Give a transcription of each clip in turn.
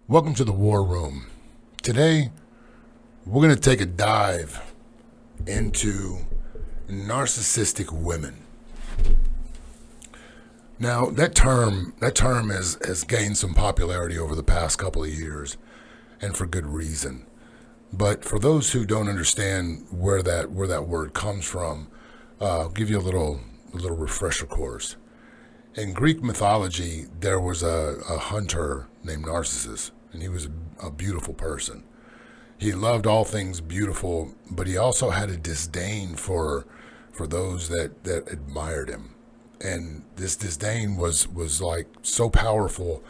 Welcome to the War Room. Today, we're going to take a dive into narcissistic women. Now, that term has gained some popularity over the past couple of years, and for good reason. But for those who don't understand where that word comes from, I'll give you a little refresher course. In Greek mythology, there was a hunter named Narcissus, and he was a beautiful person. He loved all things beautiful, but he also had a disdain for those that admired him. And this disdain was like so powerful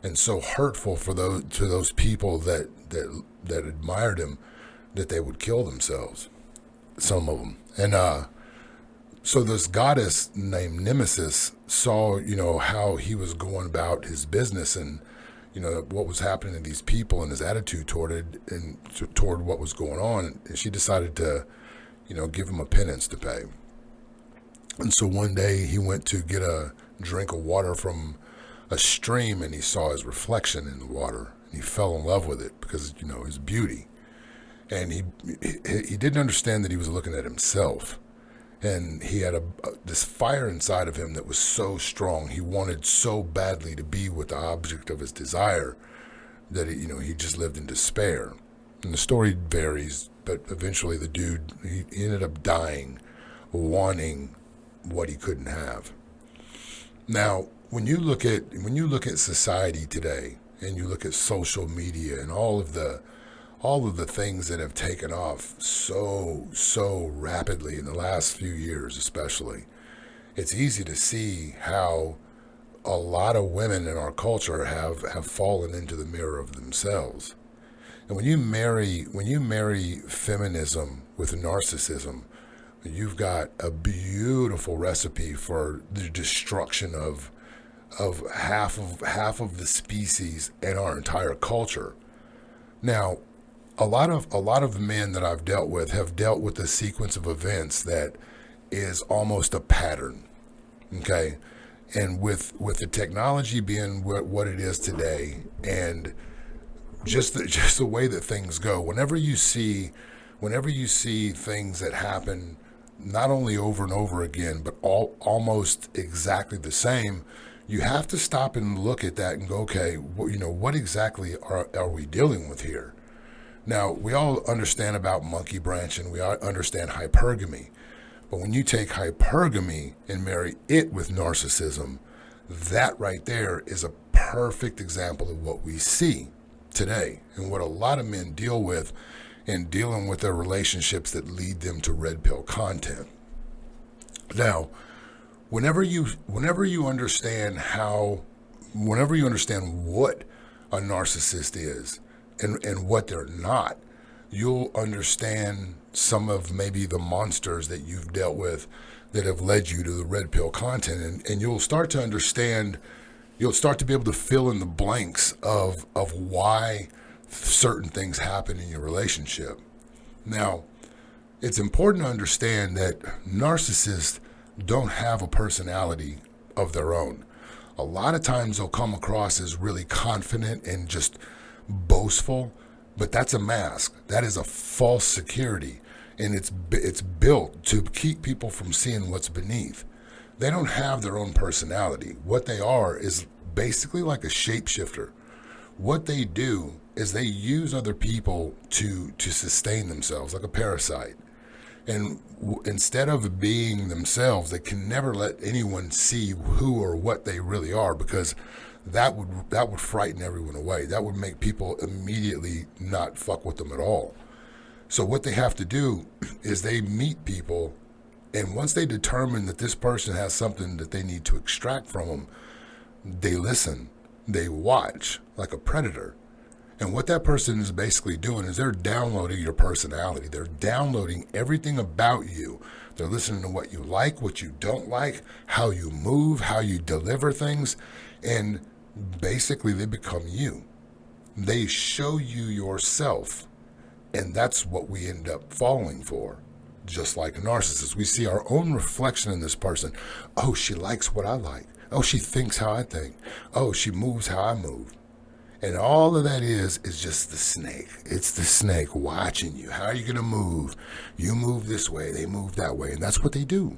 and so hurtful for those people that admired him that they would kill themselves. Some of them. And so this goddess named Nemesis saw, how he was going about his business and, what was happening to these people and his attitude toward it and toward what was going on. And she decided to, give him a penance to pay. And so one day he went to get a drink of water from a stream and he saw his reflection in the water. And he fell in love with it because, his beauty. And he didn't understand that he was looking at himself. And he had this fire inside of him that was so strong. He wanted so badly to be with the object of his desire that he just lived in despair. And the story varies, but eventually the dude he ended up dying, wanting what he couldn't have. Now, when you look at society today, and you look at social media and all of the things that have taken off so rapidly in the last few years especially, it's easy to see how a lot of women in our culture have fallen into the mirror of themselves. And when you marry feminism with narcissism, you've got a beautiful recipe for the destruction of half of the species and our entire culture. Now, a lot of men that I've dealt with have dealt with a sequence of events that is almost a pattern, okay? And with the technology being what it is today, and just the way that things go, whenever you see things that happen not only over and over again, but almost exactly the same, you have to stop and look at that and go, okay, what exactly are we dealing with here? Now, we all understand about monkey branching. We all understand hypergamy. But when you take hypergamy and marry it with narcissism, that right there is a perfect example of what we see today and what a lot of men deal with in dealing with their relationships that lead them to red pill content. Now, whenever you understand what a narcissist is, and what they're not, you'll understand some of maybe the monsters that you've dealt with that have led you to the red pill content, and you'll start to understand, you'll start to be able to fill in the blanks of why certain things happen in your relationship. Now, it's important to understand that narcissists don't have a personality of their own. A lot of times they'll come across as really confident and just boastful, but that's a mask. That is a false security, and it's built to keep people from seeing what's beneath. They don't have their own personality. What they are is basically like a shapeshifter. What they do is they use other people to sustain themselves, like a parasite. And instead of being themselves, they can never let anyone see who or what they really are, because that would frighten everyone away. That would make people immediately not fuck with them at all. So what they have to do is they meet people, and once they determine that this person has something that they need to extract from them, they listen, they watch like a predator. And what that person is basically doing is they're downloading your personality. They're downloading everything about you. They're listening to what you like, what you don't like, how you move, how you deliver things, and basically they become you. They show you yourself, and that's what we end up falling for. Just like a narcissist, we see our own reflection in this person. Oh, she likes what I like. Oh, she thinks how I think. Oh, she moves how I move. And all of that is just the snake. It's the snake watching you. How are you going to move? You move this way, they move that way. And that's what they do.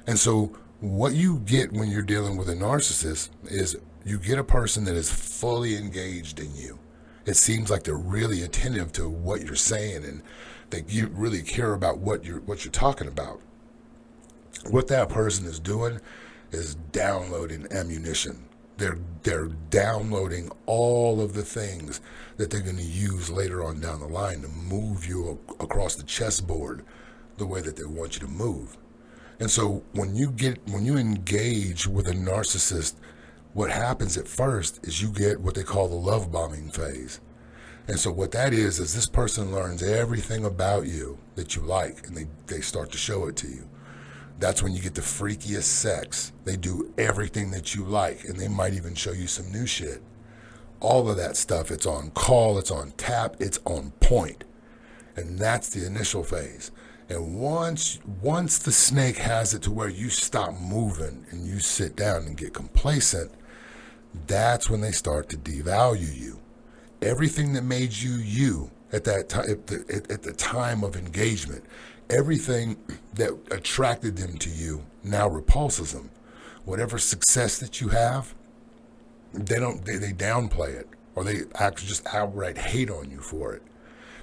And so what you get when you're dealing with a narcissist is you get a person that is fully engaged in you. It seems like they're really attentive to what you're saying, and they really care about what you're talking about. What that person is doing is downloading ammunition. They're downloading all of the things that they're going to use later on down the line to move you across the chessboard the way that they want you to move. And so when you engage with a narcissist, what happens at first is you get what they call the love bombing phase. And so what that is this person learns everything about you that you like, and they start to show it to you. That's when you get the freakiest sex. They do everything that you like, and they might even show you some new shit. All of that stuff, it's on call, it's on tap, it's on point. And that's the initial phase. And once the snake has it to where you stop moving and you sit down and get complacent, that's when they start to devalue you. Everything that made you you at that time, at the time of engagement, everything that attracted them to you now repulses them. Whatever success that you have, they downplay it, or they actually just outright hate on you for it.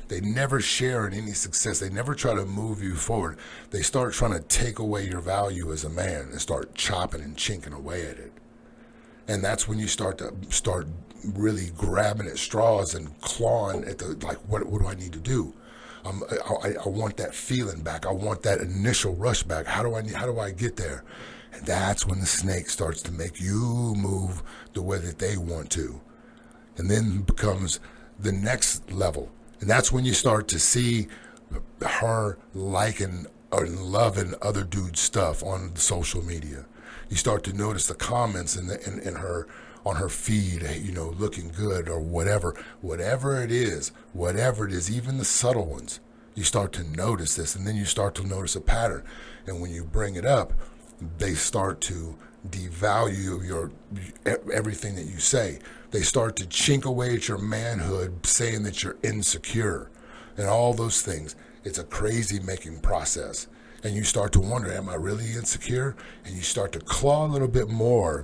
They never share in any success. They never try to move you forward. They start trying to take away your value as a man and start chopping and chinking away at it. And that's when you start really grabbing at straws and clawing at what do I need to do? I want that feeling back. I want that initial rush back. How do I get there? And that's when the snake starts to make you move the way that they want to. And then becomes the next level. And that's when you start to see her liking or loving other dudes' stuff on social media. You start to notice the comments in her on her feed, looking good or whatever it is, even the subtle ones. You start to notice this, and then you start to notice a pattern. And when you bring it up, they start to devalue everything that you say. They start to chink away at your manhood, saying that you're insecure and all those things. It's a crazy making process. And you start to wonder, am I really insecure? And you start to claw a little bit more.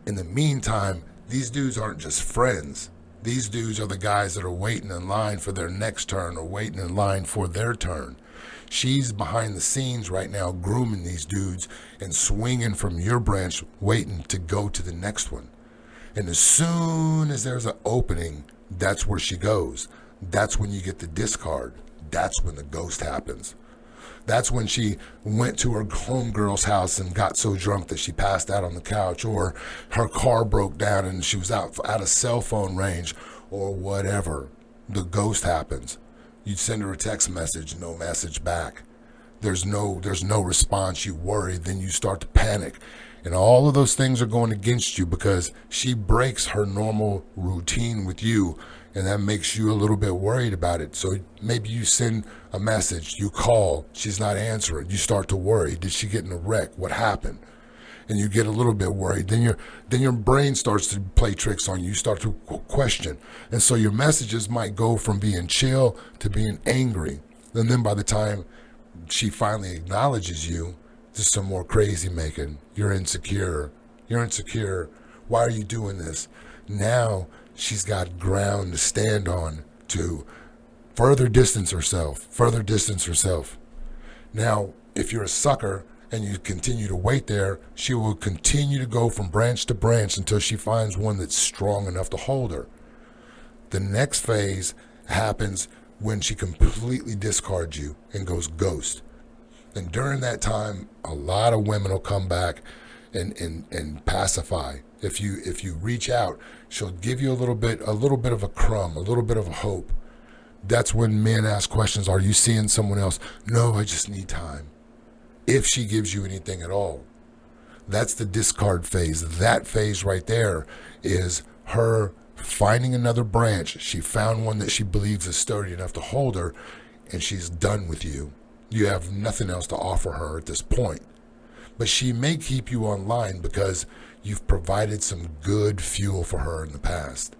In the meantime, these dudes aren't just friends. These dudes are the guys that are waiting in line for their next turn or waiting in line for their turn. She's behind the scenes right now grooming these dudes and swinging from your branch, waiting to go to the next one. And as soon as there's an opening, that's where she goes. That's when you get the discard. That's when the ghost happens. That's when she went to her homegirl's house and got so drunk that she passed out on the couch, or her car broke down and she was out of cell phone range, or whatever. The ghost happens. You send her a text message, no message back. There's no response. You worry, then you start to panic. And all of those things are going against you because she breaks her normal routine with you, and that makes you a little bit worried about it. So maybe you send a message, you call, she's not answering. You start to worry. Did she get in a wreck? What happened? And you get a little bit worried. Then your brain starts to play tricks on you. You start to question. And so your messages might go from being chill to being angry. And then by the time she finally acknowledges you, there's some more crazy making. You're insecure. Why are you doing this? Now she's got ground to stand on to further distance herself. Now, if you're a sucker and you continue to wait there, she will continue to go from branch to branch until she finds one that's strong enough to hold her. The next phase happens when she completely discards you and goes ghost. And during that time, a lot of women will come back and pacify. If you reach out, she'll give you a little bit of a crumb, a little bit of a hope. That's when men ask questions. Are you seeing someone else? No, I just need time. If she gives you anything at all. That's the discard phase. That phase right there is her finding another branch. She found one that she believes is sturdy enough to hold her, and she's done with you. You have nothing else to offer her at this point. But she may keep you online because you've provided some good fuel for her in the past.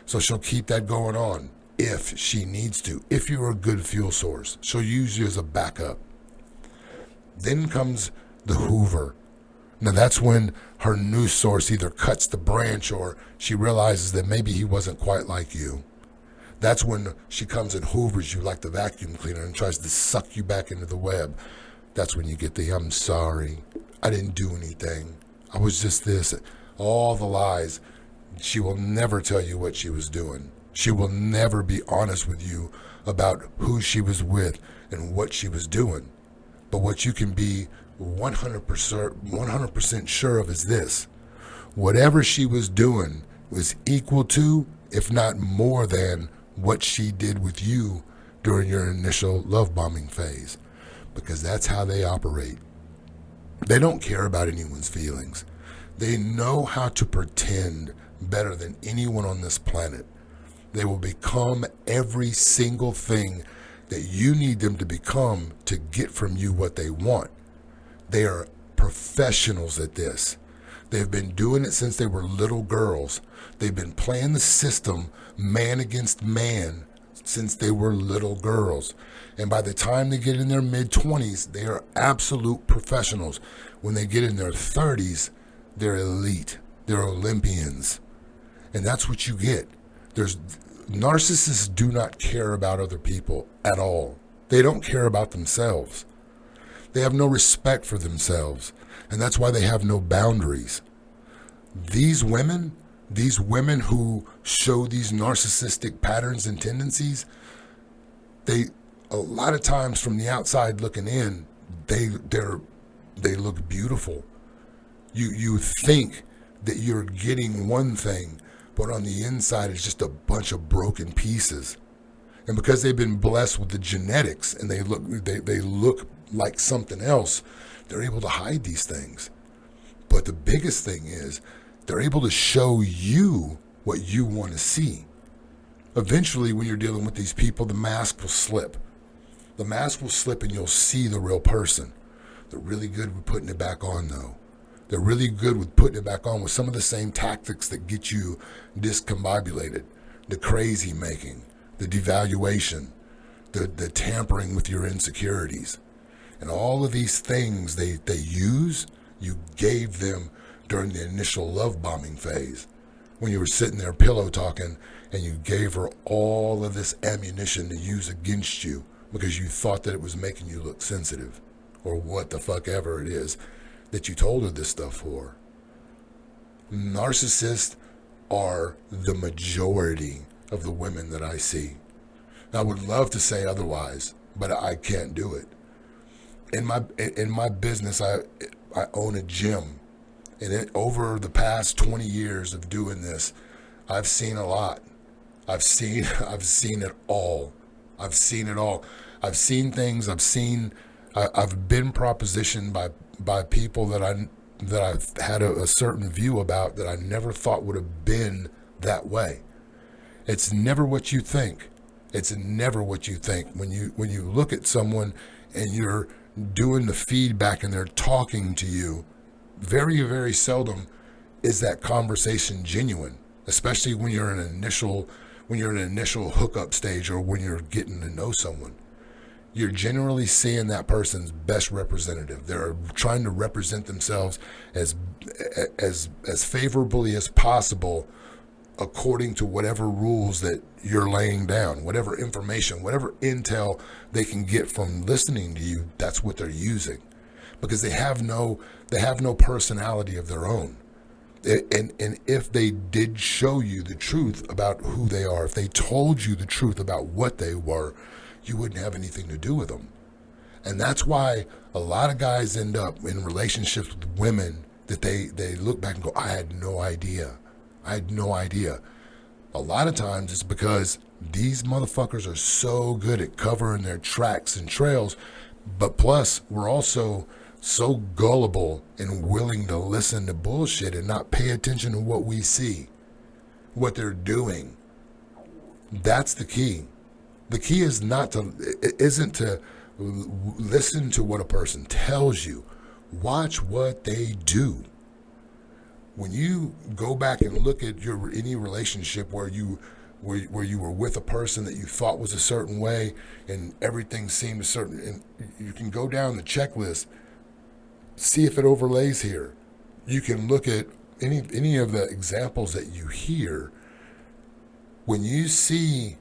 So she'll keep that going on if she needs to. If you're a good fuel source, she'll use you as a backup. Then comes the Hoover. Now that's when her new source either cuts the branch or she realizes that maybe he wasn't quite like you. That's when she comes and hoovers you like the vacuum cleaner and tries to suck you back into the web. That's when you get the "I'm sorry, I didn't do anything, I was just this," all the lies. She will never tell you what she was doing. She will never be honest with you about who she was with and what she was doing. But what you can be 100% sure of is this: whatever she was doing was equal to, if not more than, what she did with you during your initial love bombing phase, because that's how they operate. They don't care about anyone's feelings. They know how to pretend better than anyone on this planet. They will become every single thing that you need them to become to get from you what they want. They are professionals at this. They've been doing it since they were little girls. They've been playing the system man against man since they were little girls. And by the time they get in their mid-20s, they are absolute professionals. When they get in their 30s, they're elite. They're Olympians. And that's what you get. Narcissists do not care about other people at all. They don't care about themselves. They have no respect for themselves. And that's why they have no boundaries. These women who show these narcissistic patterns and tendencies, a lot of times from the outside looking in, they look beautiful. You think that you're getting one thing, but on the inside it's just a bunch of broken pieces. And because they've been blessed with the genetics and they look like something else, they're able to hide these things. But the biggest thing is they're able to show you what you want to see. Eventually, when you're dealing with these people, the mask will slip. The mask will slip and you'll see the real person. They're really good with putting it back on, though. They're really good with putting it back on with some of the same tactics that get you discombobulated. The crazy making, the devaluation, the tampering with your insecurities. And all of these things they use, you gave them during the initial love bombing phase, when you were sitting there pillow talking and you gave her all of this ammunition to use against you because you thought that it was making you look sensitive, or what the fuck ever it is that you told her this stuff for. Narcissists are the majority of the women that I see. I would love to say otherwise, but I can't do it. In my business, I own a gym, and over the past 20 years of doing this, I've seen a lot. I've seen it all. I've seen it all. I've seen things. I've been propositioned by people that I've had a certain view about that I never thought would have been that way. It's never what you think. It's never what you think. When you look at someone and you're doing the feedback and they're talking to you, very, very seldom is that conversation genuine, especially when you're in an initial hookup stage or when you're getting to know someone. You're generally seeing that person's best representative. They're trying to represent themselves as favorably as possible according to whatever rules that you're laying down, whatever information, whatever intel they can get from listening to you. That's what they're using, because they have no personality of their own. And if they did show you the truth about who they are, if they told you the truth about what they were, you wouldn't have anything to do with them. And that's why a lot of guys end up in relationships with women that they look back and go, I had no idea. A lot of times it's because these motherfuckers are so good at covering their tracks and trails, but plus we're also so gullible and willing to listen to bullshit and not pay attention to what we see, what they're doing. That's the key. The key is isn't to listen to what a person tells you. Watch what they do. When you go back and look at any relationship where you were with a person that you thought was a certain way and everything seemed a certain, and you can go down the checklist, see if it overlays here. You can look at any of the examples that you hear. When you see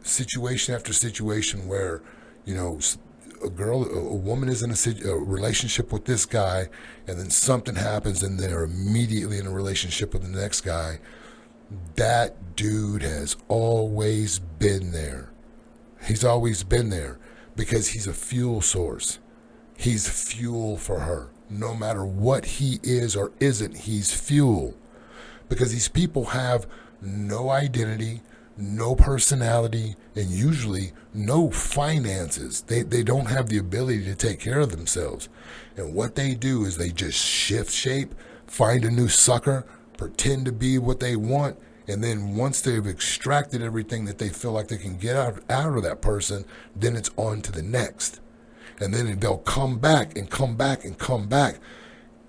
situation after situation where, a woman is in a relationship with this guy, and then something happens and they're immediately in a relationship with the next guy, that dude has always been there. He's always been there because he's a fuel source. He's fuel for her. No matter what he is or isn't, he's fuel. Because these people have no identity, no personality, and usually no finances. They don't have the ability to take care of themselves. And what they do is they just shift shape, find a new sucker, pretend to be what they want, and then once they've extracted everything that they feel like they can get out of that person, then it's on to the next. And then they'll come back and come back and come back.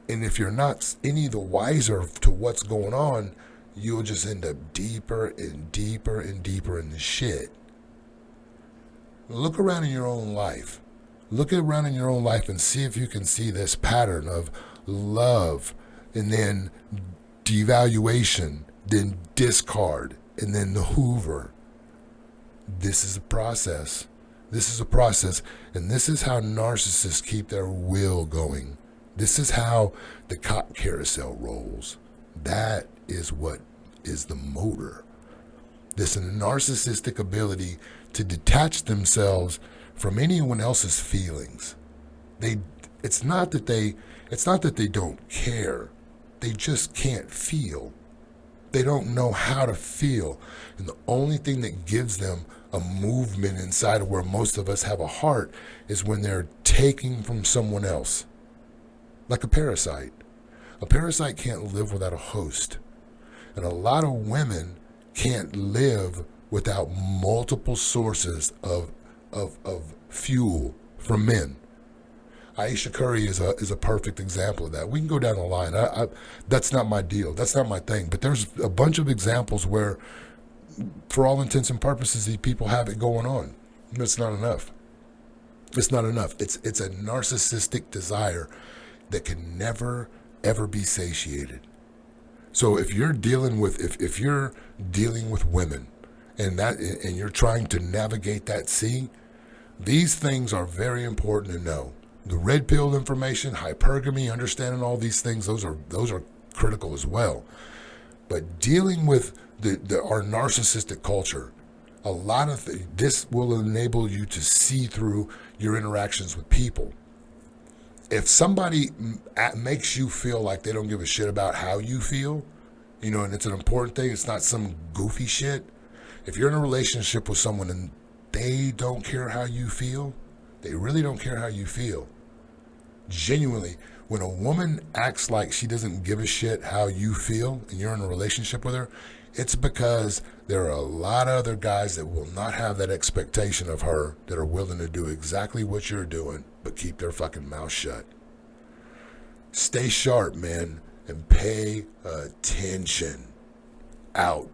And if you're not any the wiser to what's going on, you'll just end up deeper and deeper and deeper in the shit. Look around in your own life. Look around in your own life and see if you can see this pattern of love and then devaluation, then discard, and then the Hoover. This is a process. This is a process. And this is how narcissists keep their wheel going. This is how the cotton carousel rolls. That is what is the motor. This narcissistic ability to detach themselves from anyone else's feelings. It's not that they don't care. They just can't feel. They don't know how to feel. And the only thing that gives them a movement inside of where most of us have a heart is when they're taking from someone else. Like a parasite. A parasite can't live without a host. And a lot of women can't live without multiple sources of fuel from men. Aisha Curry is a perfect example of that. We can go down the line. That's not my deal. That's not my thing. But there's a bunch of examples where, for all intents and purposes, these people have it going on. It's not enough. It's not enough. It's a narcissistic desire that can never, ever be satiated. So if you're dealing with if you're dealing with women and you're trying to navigate that sea, these things are very important to know. The red pill information, hypergamy, understanding all these things, those are critical as well. But dealing with our narcissistic culture, a lot of this will enable you to see through your interactions with people. If somebody makes you feel like they don't give a shit about how you feel, and it's an important thing, it's not some goofy shit. If you're in a relationship with someone and they don't care how you feel, they really don't care how you feel. Genuinely, when a woman acts like she doesn't give a shit how you feel and you're in a relationship with her, it's because there are a lot of other guys that will not have that expectation of her that are willing to do exactly what you're doing, but keep their fucking mouth shut. Stay sharp, man, and pay attention. Out.